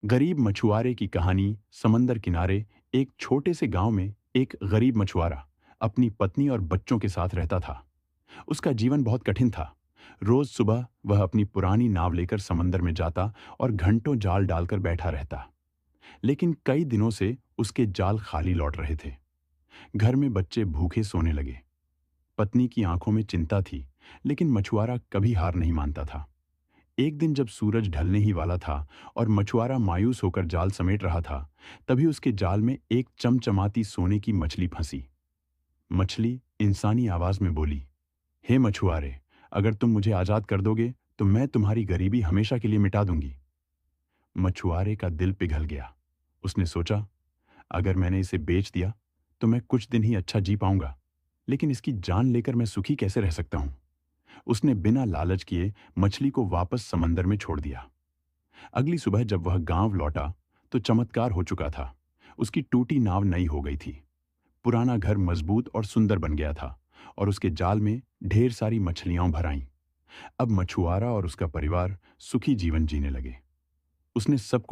गरीब मछुआरे की कहानी। समंदर किनारे एक छोटे से गांव में एक गरीब मछुआरा अपनी पत्नी और बच्चों के साथ रहता था। उसका जीवन बहुत कठिन था। रोज सुबह वह अपनी पुरानी नाव लेकर समंदर में जाता और घंटों जाल डालकर बैठा रहता। लेकिन कई दिनों से उसके जाल खाली लौट रहे थे। घर में बच्चे भूखे सोने लगे। पत्नी की आंखों में चिंता थी, लेकिन मछुआरा कभी हार नहीं मानता था। एक दिन जब सूरज ढलने ही वाला था और मछुआरा मायूस होकर जाल समेट रहा था, तभी उसके जाल में एक चमचमाती सोने की मछली फंसी। मछली इंसानी आवाज में बोली, हे मछुआरे, अगर तुम मुझे आजाद कर दोगे तो मैं तुम्हारी गरीबी हमेशा के लिए मिटा दूंगी। मछुआरे का दिल पिघल गया। उसने सोचा, अगर मैंने इसे बेच दिया तो मैं कुछ दिन ही अच्छा जी पाऊंगा, लेकिन इसकी जान लेकर मैं सुखी कैसे रह सकता हूं। उसने बिना लालच किए मछली को वापस समंदर में छोड़ दिया। अगली सुबह जब वह गांव लौटा तो चमत्कार हो चुका था। उसकी टूटी नाव नई हो गई थी। पुराना घर मजबूत और सुंदर बन गया था और उसके जाल में ढेर सारी मछलियां भर आईं। अब मछुआरा और उसका परिवार सुखी जीवन जीने लगे। उसने सबको